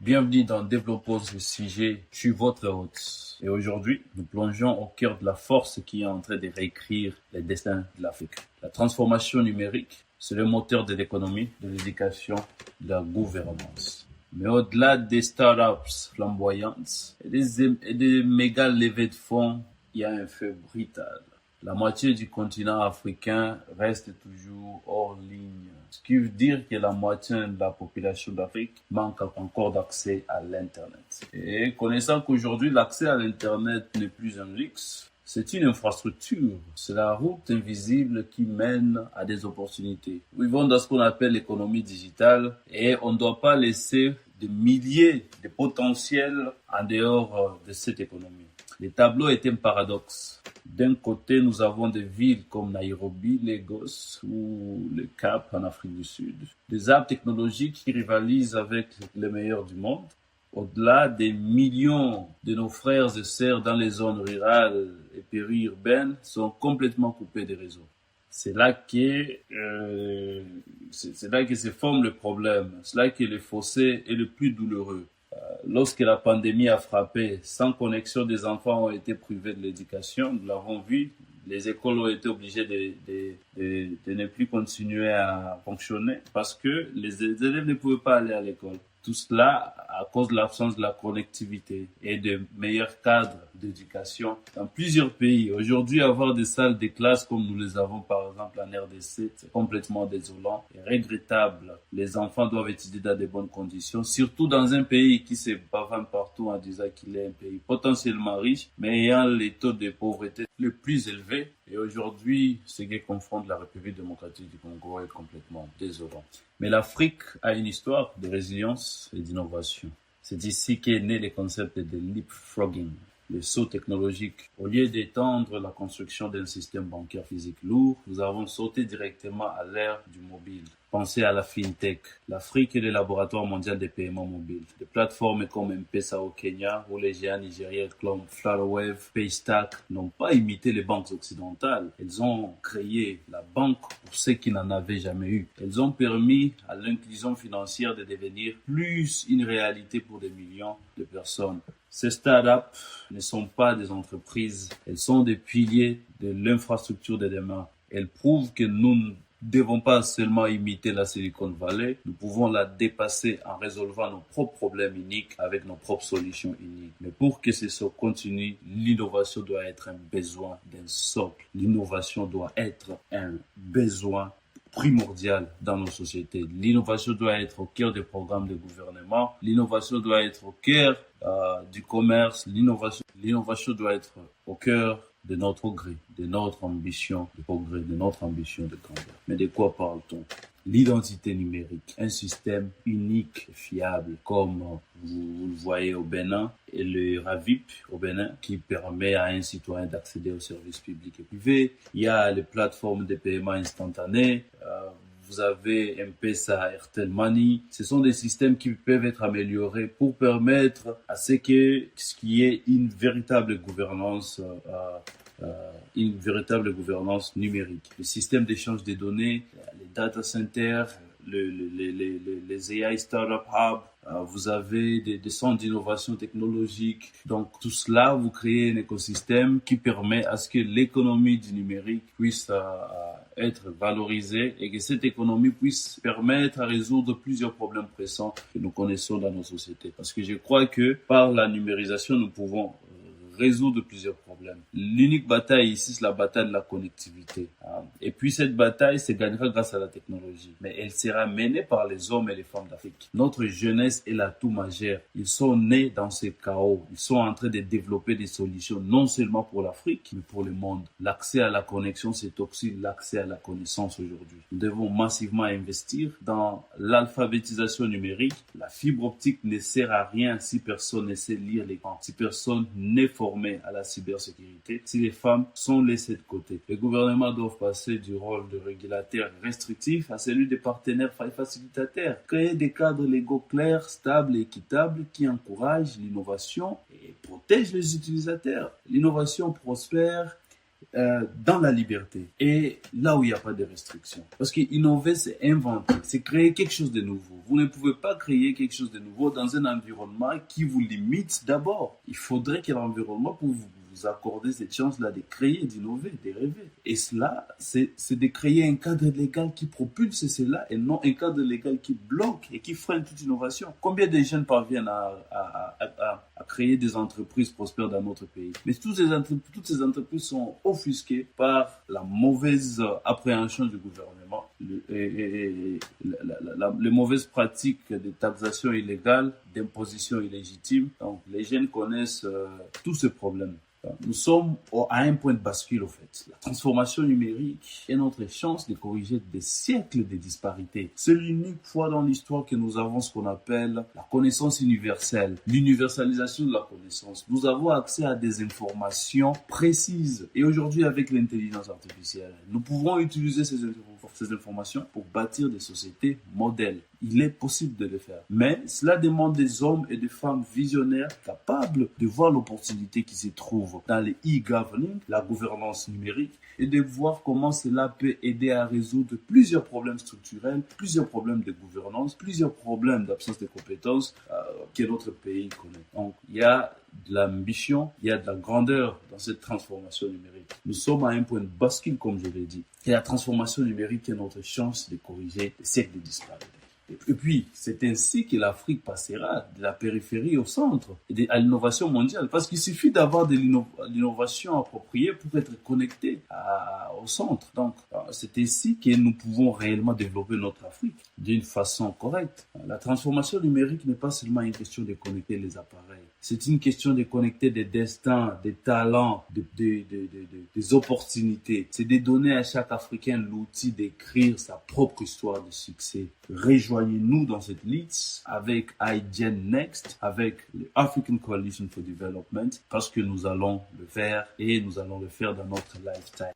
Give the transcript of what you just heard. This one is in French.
Bienvenue dans Développons ce sujet, je suis votre hôte. Et aujourd'hui, nous plongeons au cœur de la force qui est en train de réécrire les destins de l'Afrique. La transformation numérique, c'est le moteur de l'économie, de l'éducation, de la gouvernance. Mais au-delà des startups flamboyantes et des méga levées de fonds, il y a un fait brutal. La moitié du continent africain reste toujours hors ligne. Ce qui veut dire que la moitié de la population d'Afrique manque encore d'accès à l'Internet. Et connaissant qu'aujourd'hui l'accès à l'Internet n'est plus un luxe, c'est une infrastructure. C'est la route invisible qui mène à des opportunités. Nous vivons dans ce qu'on appelle l'économie digitale et on ne doit pas laisser des milliers de potentiels en dehors de cette économie. Le tableau est un paradoxe. D'un côté, nous avons des villes comme Nairobi, Lagos ou le Cap en Afrique du Sud. Des hubs technologiques qui rivalisent avec les meilleurs du monde. Au-delà des millions de nos frères et sœurs dans les zones rurales et périurbaines sont complètement coupés des réseaux. C'est là que se forme le problème. C'est là que le fossé est le plus douloureux. Lorsque la pandémie a frappé, sans connexion, des enfants ont été privés de l'éducation. Nous l'avons vu. Les écoles ont été obligées de ne plus continuer à fonctionner parce que les élèves ne pouvaient pas aller à l'école. Tout cela à cause de l'absence de la connectivité et de meilleurs cadres d'éducation dans plusieurs pays. Aujourd'hui, avoir des salles de classe comme nous les avons par exemple en RDC, c'est complètement désolant et regrettable. Les enfants doivent étudier dans de bonnes conditions, surtout dans un pays qui se bavane partout en disant qu'il est un pays potentiellement riche, mais ayant les taux de pauvreté les plus élevés. Et aujourd'hui, ce qui confronte la République démocratique du Congo est complètement désolant. Mais l'Afrique a une histoire de résilience et d'innovation. C'est ici qu'est né le concept de leapfrogging, le saut technologique. Au lieu d'étendre la construction d'un système bancaire physique lourd, nous avons sauté directement à l'ère du mobile. Pensez à la FinTech. L'Afrique est le laboratoire mondial des paiements mobiles. Des plateformes comme M-Pesa au Kenya ou les géants nigériens comme Flutterwave, Paystack n'ont pas imité les banques occidentales. Elles ont créé la banque pour ceux qui n'en avaient jamais eu. Elles ont permis à l'inclusion financière de devenir plus une réalité pour des millions de personnes. Ces startups ne sont pas des entreprises, elles sont des piliers de l'infrastructure de demain. Elles prouvent que nous ne devons pas seulement imiter la Silicon Valley, nous pouvons la dépasser en résolvant nos propres problèmes uniques avec nos propres solutions uniques. Mais pour que ce soit continu, l'innovation doit être un besoin d'un socle. L'innovation doit être un besoin primordial dans nos sociétés. L'innovation doit être au cœur des programmes de gouvernement. L'innovation doit être au cœur du commerce. L'innovation doit être au cœur de notre gré, de notre ambition de progrès, de notre ambition de grandeur. Mais de quoi parle-t-on? L'identité numérique, un système unique et fiable comme vous le voyez au Bénin et le RAVIP au Bénin qui permet à un citoyen d'accéder aux services publics et privés. Il y a les plateformes de paiement instantané. Vous avez M-Pesa, Airtel Money. Ce sont des systèmes qui peuvent être améliorés pour permettre à ce qu'il y ait une véritable gouvernance numérique. Le système d'échange des données, les data centers, les AI Startup Hub, vous avez des centres d'innovation technologique. Donc tout cela, vous créez un écosystème qui permet à ce que l'économie du numérique puisse être valorisée et que cette économie puisse permettre à résoudre plusieurs problèmes pressants que nous connaissons dans nos sociétés. Parce que je crois que par la numérisation, nous pouvons résoudre plusieurs problèmes. L'unique bataille ici, c'est la bataille de la connectivité. Et puis cette bataille se gagnera grâce à la technologie. Mais elle sera menée par les hommes et les femmes d'Afrique. Notre jeunesse est l'atout majeur. Ils sont nés dans ce chaos. Ils sont en train de développer des solutions, non seulement pour l'Afrique, mais pour le monde. L'accès à la connexion, c'est aussi l'accès à la connaissance aujourd'hui. Nous devons massivement investir dans l'alphabétisation numérique. La fibre optique ne sert à rien si personne ne sait lire l'écran, si personne n'est formé à la cybersécurité, si les femmes sont laissées de côté. Les gouvernements doivent passer du rôle de régulateur restrictif à celui de partenaire facilitateur. Créer des cadres légaux clairs, stables et équitables qui encouragent l'innovation et protègent les utilisateurs. L'innovation prospère dans la liberté et là où il n'y a pas de restrictions. Parce qu'innover, c'est inventer, c'est créer quelque chose de nouveau. Vous ne pouvez pas créer quelque chose de nouveau dans un environnement qui vous limite d'abord. Il faudrait que l'environnement pour vous accorder cette chance-là de créer, d'innover, de rêver. Et cela, c'est de créer un cadre légal qui propulse cela et non un cadre légal qui bloque et qui freine toute innovation. Combien de jeunes parviennent à créer des entreprises prospères dans notre pays? Mais toutes ces entreprises sont offusquées par la mauvaise appréhension du gouvernement, les mauvaises pratiques de taxation illégale, d'imposition illégitime. Donc, les jeunes connaissent tous ces problèmes. Nous sommes à un point de bascule, au fait. La transformation numérique est notre chance de corriger des siècles de disparités. C'est l'unique fois dans l'histoire que nous avons ce qu'on appelle la connaissance universelle, l'universalisation de la connaissance. Nous avons accès à des informations précises. Et aujourd'hui, avec l'intelligence artificielle, nous pouvons utiliser ces informations pour bâtir des sociétés modèles. Il est possible de le faire. Mais cela demande des hommes et des femmes visionnaires capables de voir l'opportunité qui se trouve dans les e-governing, la gouvernance numérique, et de voir comment cela peut aider à résoudre plusieurs problèmes structurels, plusieurs problèmes de gouvernance, plusieurs problèmes d'absence de compétences que notre pays connaît. Donc, il y a de l'ambition, il y a de la grandeur dans cette transformation numérique. Nous sommes à un point de bascule, comme je l'ai dit. Et la transformation numérique est notre chance de corriger des siècles de disparités. Et puis, c'est ainsi que l'Afrique passera de la périphérie au centre, et à l'innovation mondiale. Parce qu'il suffit d'avoir de l'innovation appropriée pour être connecté au centre. Donc, c'est ainsi que nous pouvons réellement développer notre Afrique d'une façon correcte. La transformation numérique n'est pas seulement une question de connecter les appareils. C'est une question de connecter des destins, des talents, des opportunités. C'est de donner à chaque Africain l'outil d'écrire sa propre histoire de succès. Rejoignez-nous dans cette liste avec iGen Next, avec le African Coalition for Development, parce que nous allons le faire et nous allons le faire dans notre lifetime.